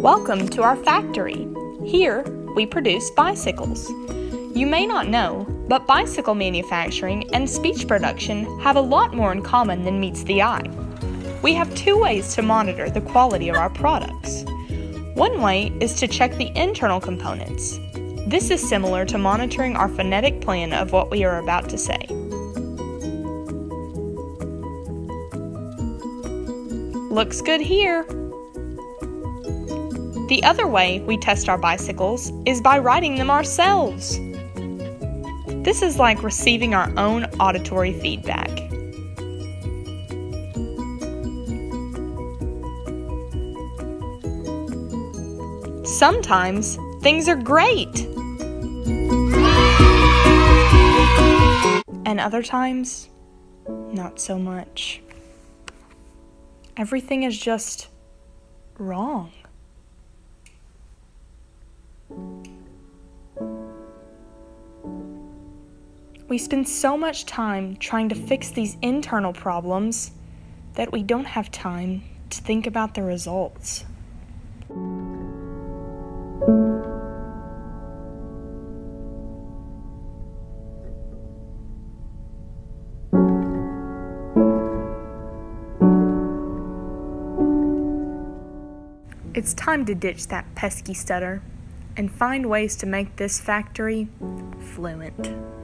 Welcome to our factory. Here, we produce bicycles. You may not know, but bicycle manufacturing and speech production have a lot more in common than meets the eye. We have two ways to monitor the quality of our products. One way is to check the internal components. This is similar to monitoring our phonetic plan of what we are about to say. Looks good here. The other way we test our bicycles is by riding them ourselves. This is like receiving our own auditory feedback. Sometimes things are great. And other times, not so much. Everything is just wrong. We spend so much time trying to fix these internal problems that we don't have time to think about the results. It's time to ditch that pesky stutter and find ways to make this factory fluent.